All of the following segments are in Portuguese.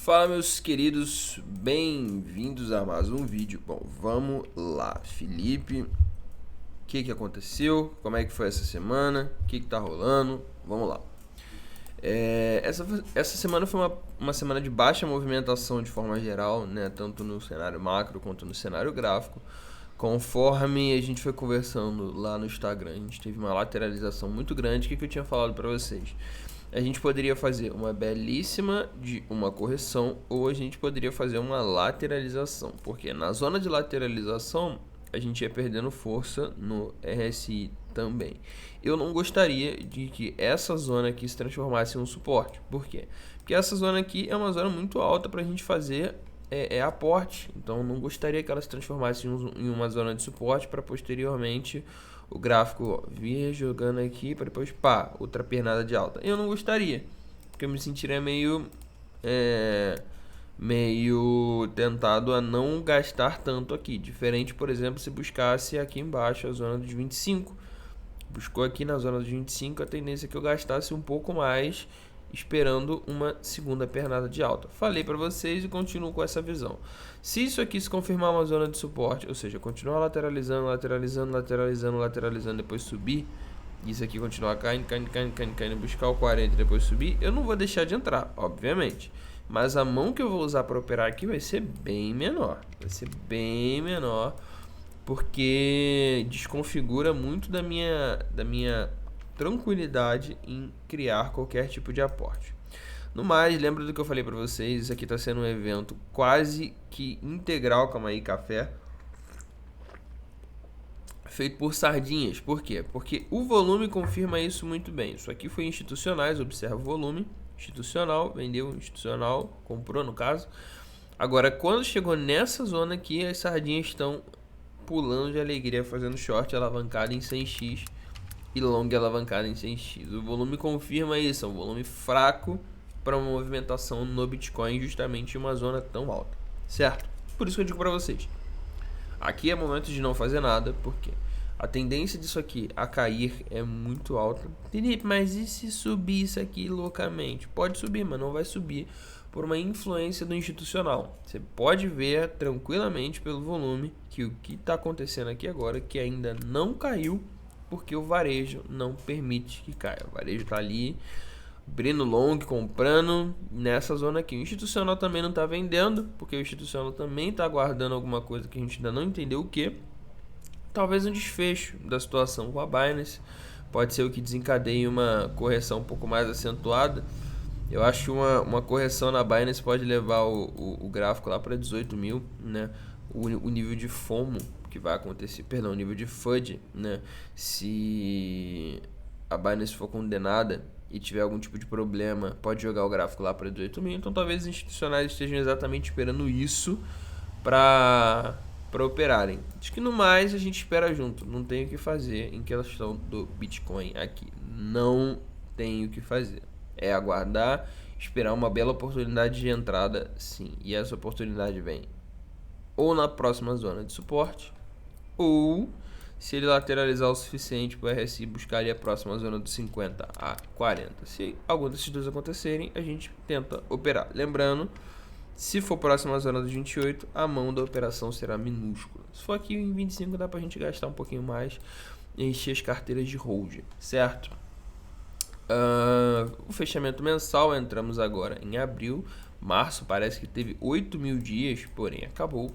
Fala, meus queridos, bem-vindos a mais um vídeo. Bom, vamos lá, Felipe, o que aconteceu? Como é que foi essa semana? O que tá rolando? Vamos lá. Essa semana foi uma semana de baixa movimentação de forma geral, né? Tanto no cenário macro quanto no cenário gráfico. Conforme a gente foi conversando lá no Instagram, a gente teve uma lateralização muito grande. O que eu tinha falado para vocês? A gente poderia fazer uma belíssima de uma correção ou a gente poderia fazer uma lateralização, porque na zona de lateralização a gente ia perdendo força no RSI também. Eu não gostaria de que essa zona aqui se transformasse em um suporte. Por quê? Porque essa zona aqui é uma zona muito alta para a gente fazer aporte. Então não gostaria que ela se transformasse em uma zona de suporte para posteriormente o gráfico vir jogando aqui para depois outra pernada de alta. Eu não gostaria, porque eu me sentiria meio tentado a não gastar tanto aqui. Diferente, por exemplo, se buscasse aqui embaixo a zona dos 25. Buscou aqui na zona dos 25, a tendência é que eu gastasse um pouco mais esperando uma segunda pernada de alta. Falei para vocês e continuo com essa visão. Se isso aqui se confirmar uma zona de suporte, ou seja, continuar lateralizando, depois subir, isso aqui continuar caindo, buscar o 40 e depois subir, eu não vou deixar de entrar, obviamente. Mas a mão que eu vou usar para operar aqui vai ser bem menor. Porque desconfigura muito da minha tranquilidade em criar qualquer tipo de aporte. No mais, lembra do que eu falei para vocês, isso aqui está sendo um evento quase que integral, calma aí, café, feito por sardinhas. Por quê? Porque o volume confirma isso muito bem. Isso aqui foi institucionais, observa o volume, institucional, vendeu, institucional, comprou no caso. Agora, quando chegou nessa zona aqui, as sardinhas estão pulando de alegria, fazendo short alavancado em 100x e long alavancado em 100x. O volume confirma isso, é um volume fraco para uma movimentação no Bitcoin justamente em uma zona tão alta, certo? Por isso que eu digo para vocês, aqui é momento de não fazer nada, porque a tendência disso aqui a cair é muito alta. Felipe, mas e se subir isso aqui loucamente? Pode subir, mas não vai subir por uma influência do institucional. Você pode ver tranquilamente pelo volume que o que está acontecendo aqui agora, que ainda não caiu, porque o varejo não permite que caia. O varejo está ali, abrindo long, comprando nessa zona aqui. O institucional também não está vendendo, porque o institucional também está aguardando alguma coisa que a gente ainda não entendeu o que. Talvez um desfecho da situação com a Binance. Pode ser o que desencadeie uma correção um pouco mais acentuada. Eu acho que uma correção na Binance pode levar o gráfico lá para 18 mil, né? O nível de FOMO que vai acontecer, perdão, o nível de FUD, né? Se a Binance for condenada e tiver algum tipo de problema, pode jogar o gráfico lá para 18 mil. Então talvez os institucionais estejam exatamente esperando isso para operarem. Acho que no mais a gente espera junto. Não tem o que fazer em questão do Bitcoin aqui. Não tem o que fazer. É aguardar, esperar uma bela oportunidade de entrada, sim. E essa oportunidade vem ou na próxima zona de suporte, ou se ele lateralizar o suficiente para o RSI buscar ali a próxima zona dos 50 a 40. Se algum desses dois acontecerem, a gente tenta operar. Lembrando, se for próximo à zona dos 28, a mão da operação será minúscula. Se for aqui em 25, dá para a gente gastar um pouquinho mais e encher as carteiras de hold, certo? O fechamento mensal, entramos agora em abril. Março parece que teve 8 mil dias, porém acabou.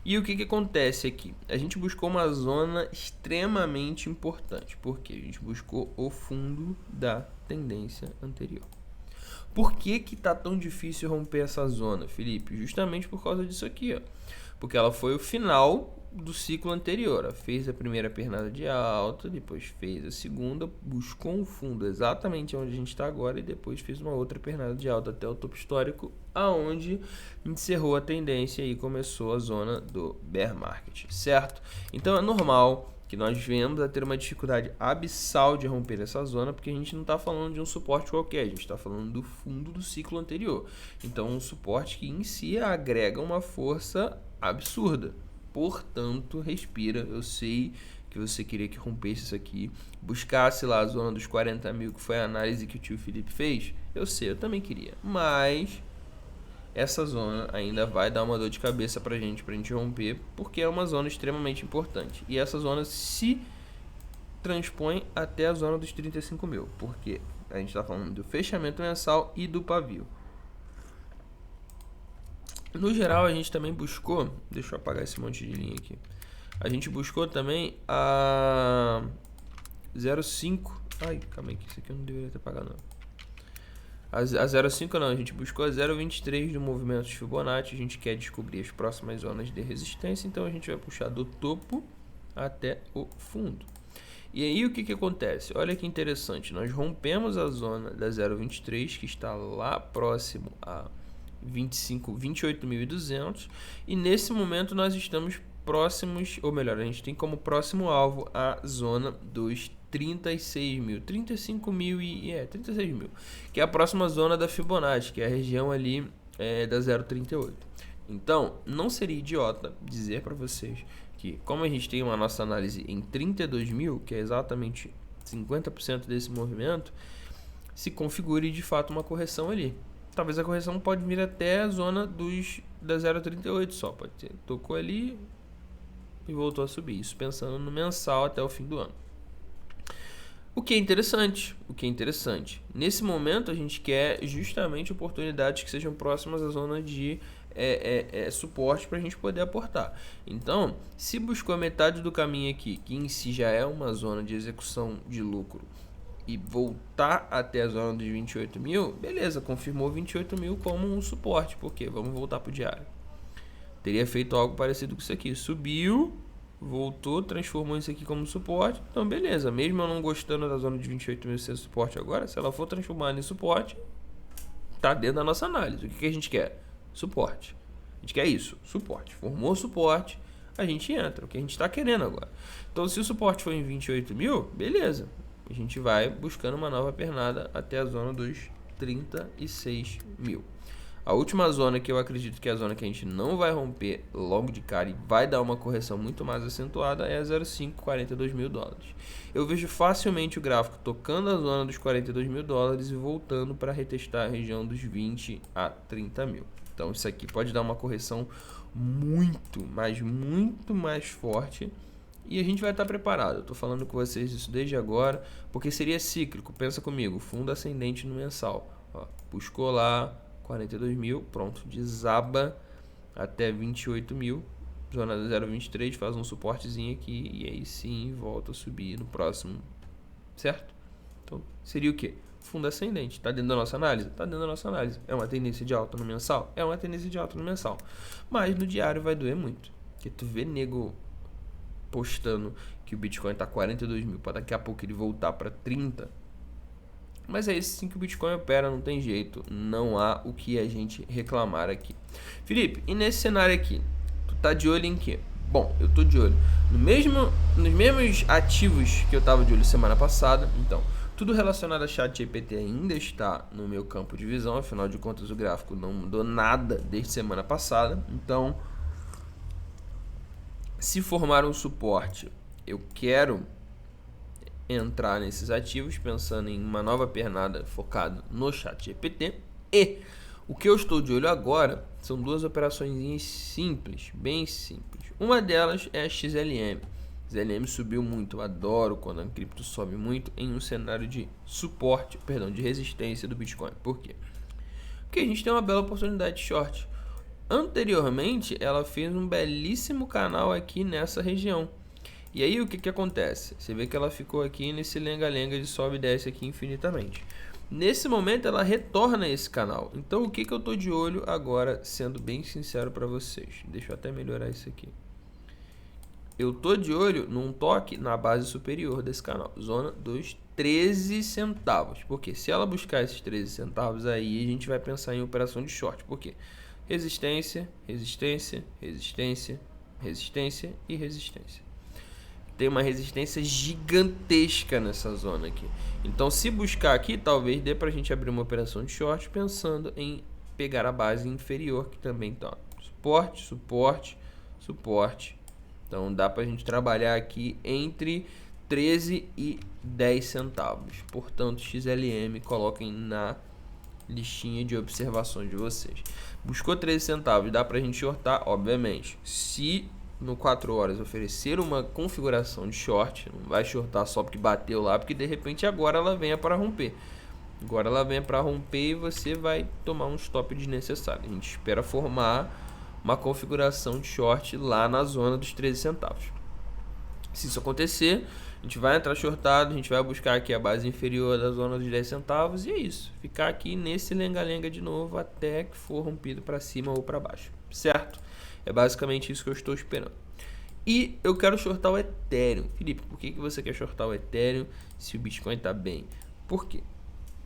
E o que acontece aqui? A gente buscou uma zona extremamente importante, porque a gente buscou o fundo da tendência anterior. Por que tá tão difícil romper essa zona, Felipe? Justamente por causa disso aqui, ó. Porque ela foi o final do ciclo anterior. Ela fez a primeira pernada de alta, depois fez a segunda, buscou um fundo exatamente onde a gente está agora e depois fez uma outra pernada de alta até o topo histórico, aonde encerrou a tendência e começou a zona do bear market, certo? Então é normal que nós venhamos a ter uma dificuldade abissal de romper essa zona, porque a gente não está falando de um suporte qualquer, a gente está falando do fundo do ciclo anterior. Então um suporte que em si agrega uma força absurda. Portanto, respira. Eu sei que você queria que rompesse isso aqui, buscasse lá a zona dos 40 mil, que foi a análise que o tio Felipe fez. Eu sei, eu também queria. Mas essa zona ainda vai dar uma dor de cabeça pra gente romper, porque é uma zona extremamente importante. E essa zona se transpõe até a zona dos 35 mil, porque a gente está falando do fechamento mensal e do pavio. No geral, a gente também buscou, deixa eu apagar esse monte de linha aqui, a gente buscou também a 0,5, ai, calma aí, que isso aqui eu não deveria ter apagado não. A 0,5 não, a gente buscou a 0,23 do movimento de Fibonacci, a gente quer descobrir as próximas zonas de resistência, então a gente vai puxar do topo até o fundo. E aí o que acontece? Olha que interessante, nós rompemos a zona da 0,23, que está lá próximo a 28.200, e nesse momento nós estamos próximos, ou melhor, a gente tem como próximo alvo a zona dos 36 mil, 35 mil e 36 mil, que é a próxima zona da Fibonacci, que é a região ali da 0,38. Então, não seria idiota dizer para vocês que, como a gente tem uma nossa análise em 32 mil, que é exatamente 50% desse movimento, se configure de fato uma correção ali. Talvez a correção pode vir até a zona da 0,38 só, pode ter. Tocou ali e voltou a subir. Isso pensando no mensal até o fim do ano. O que é interessante. Nesse momento a gente quer justamente oportunidades que sejam próximas à zona de suporte para a gente poder aportar. Então, se buscou a metade do caminho aqui, que em si já é uma zona de execução de lucro, e voltar até a zona dos 28 mil, beleza, confirmou 28 mil como um suporte, porque vamos voltar para o diário. Teria feito algo parecido com isso aqui, subiu, voltou, transformou isso aqui como suporte, então beleza, mesmo eu não gostando da zona de 28 mil ser suporte agora, se ela for transformada em suporte, tá dentro da nossa análise. O que a gente quer? Suporte. A gente quer isso, suporte. Formou suporte, a gente entra, o que a gente está querendo agora. Então se o suporte for em 28 mil, beleza, a gente vai buscando uma nova pernada até a zona dos 36 mil. A última zona, que eu acredito que é a zona que a gente não vai romper logo de cara e vai dar uma correção muito mais acentuada, é a 0,5, 42 mil dólares. Eu vejo facilmente o gráfico tocando a zona dos 42 mil dólares e voltando para retestar a região dos 20 a 30 mil. Então isso aqui pode dar uma correção muito mais forte. E a gente vai estar preparado. Eu estou falando com vocês isso desde agora, porque seria cíclico. Pensa comigo, fundo ascendente no mensal. Ó, buscou lá 42 mil, pronto, desaba até 28 mil. Zona 0,23, faz um suportezinho aqui e aí sim volta a subir no próximo, certo? Então seria o que? Fundo ascendente. Está dentro da nossa análise? Está dentro da nossa análise. É uma tendência de alta no mensal? É uma tendência de alta no mensal. Mas no diário vai doer muito. Porque tu vê nego postando que o Bitcoin está 42 mil, para daqui a pouco ele voltar para 30. Mas é esse sim que o Bitcoin opera, não tem jeito, não há o que a gente reclamar aqui. Felipe, e nesse cenário aqui, tu tá de olho em quê? Bom, eu tô de olho nos mesmos ativos que eu tava de olho semana passada. Então, tudo relacionado a ChatGPT ainda está no meu campo de visão, afinal de contas o gráfico não mudou nada desde semana passada. Então, se formar um suporte, eu quero entrar nesses ativos pensando em uma nova pernada focada no ChatGPT. E o que eu estou de olho agora são duas operações simples, bem simples. Uma delas é a XLM. XLM subiu muito, eu adoro quando a cripto sobe muito em um cenário de suporte, de resistência do Bitcoin. Por quê? Porque a gente tem uma bela oportunidade de short. Anteriormente, ela fez um belíssimo canal aqui nessa região. E aí, o que acontece? Você vê que ela ficou aqui nesse lenga-lenga de sobe e desce aqui infinitamente. Nesse momento, ela retorna a esse canal. Então, o que eu tô de olho agora, sendo bem sincero para vocês? Deixa eu até melhorar isso aqui. Eu tô de olho num toque na base superior desse canal, zona dos 13 centavos. Porque se ela buscar esses 13 centavos, aí a gente vai pensar em operação de short. Por quê? Resistência, resistência, resistência, resistência e resistência. Tem uma resistência gigantesca nessa zona aqui. Então, se buscar aqui, talvez dê pra gente abrir uma operação de short pensando em pegar a base inferior, que também tá suporte, suporte, suporte. Então, dá pra gente trabalhar aqui entre 13 e 10 centavos. Portanto, XLM, coloquem na listinha de observações de vocês. Buscou 13 centavos, dá pra gente shortar, obviamente. Se no 4 horas oferecer uma configuração de short, não vai shortar só porque bateu lá, porque de repente agora ela venha para romper. Agora ela venha para romper e você vai tomar um stop desnecessário. A gente espera formar uma configuração de short lá na zona dos 13 centavos. Se isso acontecer, a gente vai entrar shortado, a gente vai buscar aqui a base inferior da zona dos 10 centavos e é isso. Ficar aqui nesse lenga-lenga de novo até que for rompido para cima ou para baixo, certo? É basicamente isso que eu estou esperando. E eu quero shortar o Ethereum. Felipe, por que você quer shortar o Ethereum se o Bitcoin está bem? Por quê?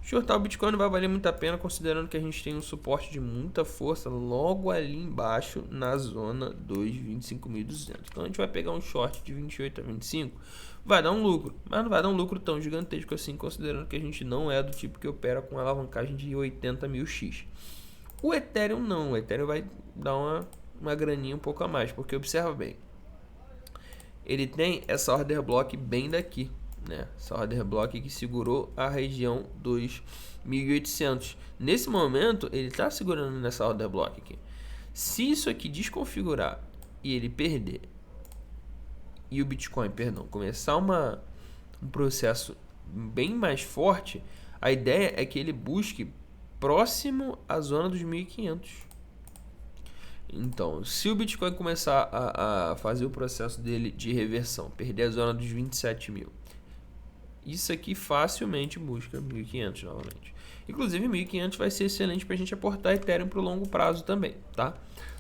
Shortar o Bitcoin não vai valer muito a pena, considerando que a gente tem um suporte de muita força logo ali embaixo na zona dos 25.200. Então a gente vai pegar um short de 28 a 25, vai dar um lucro, mas não vai dar um lucro tão gigantesco assim, considerando que a gente não é do tipo que opera com alavancagem de 80.000x. O Ethereum não, o Ethereum vai dar uma graninha um pouco a mais, porque observa bem, ele tem essa order block bem daqui, né? Essa order block que segurou a região dos 1.800. Nesse momento ele está segurando nessa order block aqui. Se isso aqui desconfigurar e ele perder e o Bitcoin, começar um processo bem mais forte, a ideia é que ele busque próximo à zona dos 1.500. Então, se o Bitcoin começar a fazer o processo dele de reversão, perder a zona dos 27.000, isso aqui facilmente busca 1.500 novamente. Inclusive 1.500 vai ser excelente para a gente aportar Ethereum para o longo prazo também, tá?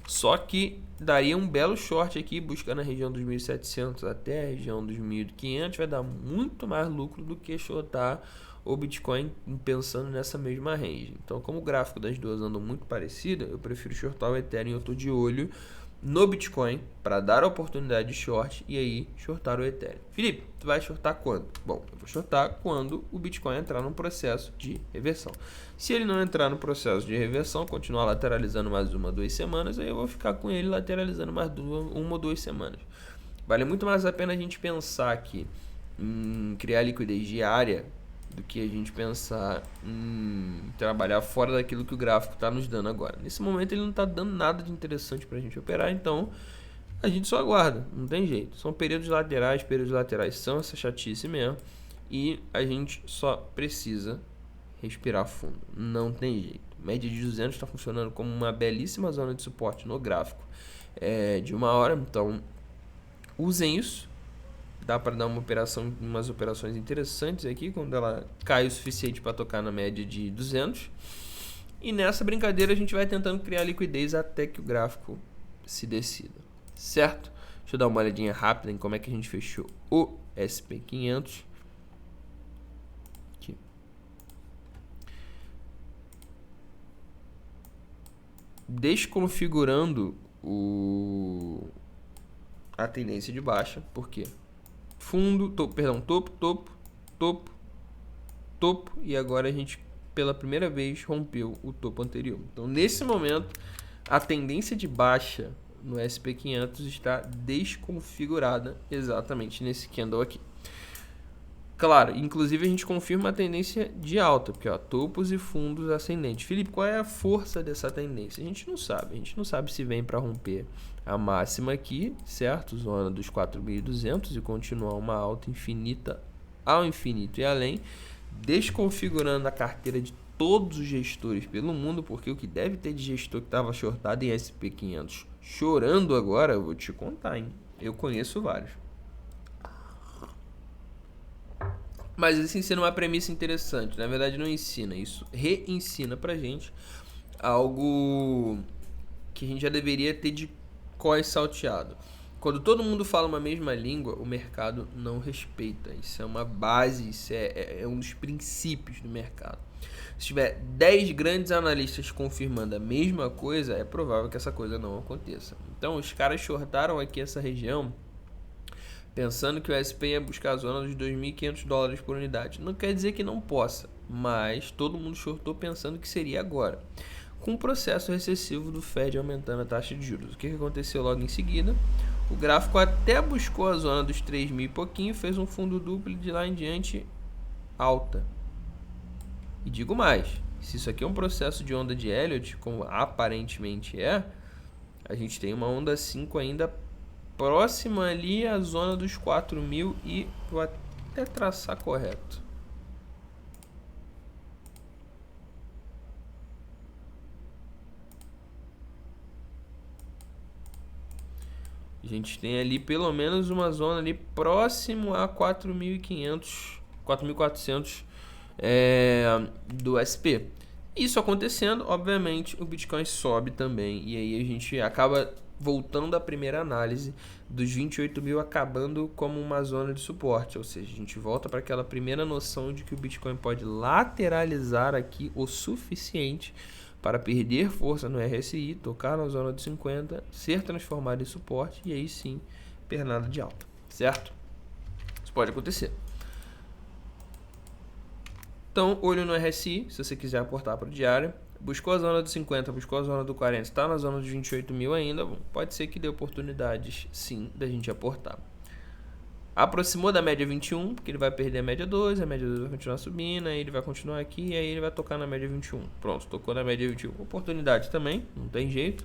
Só que daria um belo short aqui, buscando a região dos 1.700 até a região dos 1.500, vai dar muito mais lucro do que shortar o Bitcoin pensando nessa mesma range. Então, como o gráfico das duas andam muito parecido, eu prefiro shortar o Ethereum. Eu estou de olho no Bitcoin para dar a oportunidade de short e aí shortar o Ethereum. Felipe, tu vai shortar quando? Bom, eu vou shortar quando o Bitcoin entrar num processo de reversão. Se ele não entrar no processo de reversão, continuar lateralizando mais 1 ou 2 semanas, aí eu vou ficar com ele lateralizando mais 1 ou 2 semanas. Vale muito mais a pena a gente pensar aqui em criar liquidez diária do que a gente pensar em trabalhar fora daquilo que o gráfico está nos dando agora. Nesse momento ele não está dando nada de interessante para a gente operar, então a gente só aguarda, não tem jeito. São períodos laterais são essa chatice mesmo, e a gente só precisa respirar fundo, não tem jeito. Média de 200 está funcionando como uma belíssima zona de suporte no gráfico de 1 hora, então usem isso. Dá para dar umas operações interessantes aqui, quando ela cai o suficiente para tocar na média de 200. E nessa brincadeira a gente vai tentando criar liquidez até que o gráfico se decida, certo? Deixa eu dar uma olhadinha rápida em como é que a gente fechou o SP500. Aqui. Desconfigurando a tendência de baixa, por quê? Fundo, topo, e agora a gente pela primeira vez rompeu o topo anterior. Então nesse momento a tendência de baixa no SP500 está desconfigurada exatamente nesse candle aqui. Claro, inclusive a gente confirma a tendência de alta, porque ó, topos e fundos ascendentes. Felipe, qual é a força dessa tendência? A gente não sabe se vem para romper a máxima aqui, certo? Zona dos 4.200 e continuar uma alta infinita ao infinito e além, desconfigurando a carteira de todos os gestores pelo mundo, porque o que deve ter de gestor que estava shortado em SP500 chorando agora, eu vou te contar, hein? Eu conheço vários. Mas isso ensina uma premissa interessante. Na verdade não ensina, isso reensina pra gente algo que a gente já deveria ter de cós salteado. Quando todo mundo fala uma mesma língua, o mercado não respeita. Isso é uma base, isso é um dos princípios do mercado. Se tiver 10 grandes analistas confirmando a mesma coisa, é provável que essa coisa não aconteça. Então os caras shortaram aqui essa região pensando que o SP ia buscar a zona dos $2.500 por unidade. Não quer dizer que não possa, mas todo mundo shortou pensando que seria agora. Com o processo recessivo do Fed aumentando a taxa de juros. O que aconteceu logo em seguida? O gráfico até buscou a zona dos 3.000 e pouquinho, fez um fundo duplo de lá em diante alta. E digo mais, Se isso aqui é um processo de onda de Elliott, como aparentemente é, a gente tem uma onda 5 ainda próxima ali à zona dos 4.000 e vou até traçar correto. A gente tem ali pelo menos uma zona ali próximo a 4.500, 4.400 do SP. Isso acontecendo, obviamente, o Bitcoin sobe também. E aí a gente acaba voltando à primeira análise dos 28 mil acabando como uma zona de suporte. Ou seja, a gente volta para aquela primeira noção de que o Bitcoin pode lateralizar aqui o suficiente para perder força no RSI, tocar na zona de 50, ser transformado em suporte e aí sim, pernada de alta, certo? Isso pode acontecer. Então, olho no RSI, se você quiser aportar para o diário. Buscou a zona do 50, buscou a zona do 40, está na zona dos 28 mil ainda, bom, pode ser que dê oportunidades sim da gente aportar. Aproximou da média 21, porque ele vai perder a média 2, a média 2 vai continuar subindo, aí ele vai continuar aqui, e aí ele vai tocar na média 21. Pronto, tocou na média 21. Oportunidade também, não tem jeito.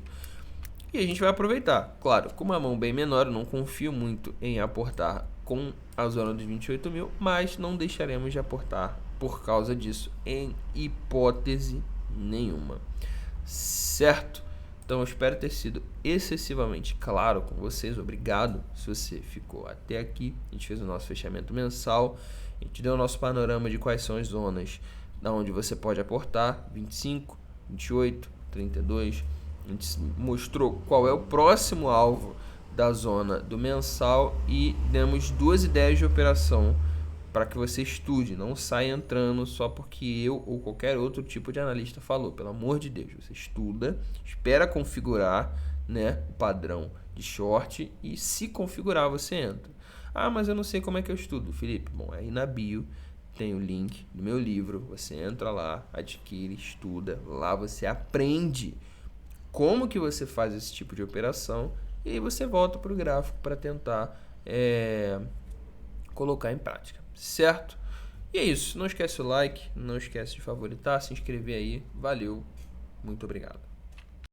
E a gente vai aproveitar. Claro, com uma mão bem menor, eu não confio muito em aportar com a zona dos 28 mil, mas não deixaremos de aportar por causa disso, em hipótese nenhuma. Certo? Então eu espero ter sido excessivamente claro com vocês. Obrigado se você ficou até aqui. A gente fez o nosso fechamento mensal. A gente deu o nosso panorama de quais são as zonas da onde você pode aportar. 25, 28, 32. A gente mostrou qual é o próximo alvo da zona do mensal e demos 2 ideias de operação para que você estude, não saia entrando só porque eu ou qualquer outro tipo de analista falou. Pelo amor de Deus, você estuda, espera configurar, né, o padrão de short e se configurar você entra. Ah, mas eu não sei como é que eu estudo, Felipe. Bom, aí na bio tem o link do meu livro, você entra lá, adquire, estuda, lá você aprende como que você faz esse tipo de operação e aí você volta para o gráfico para tentar colocar em prática, certo? E é isso, não esquece o like, não esquece de favoritar, se inscrever aí, valeu, muito obrigado.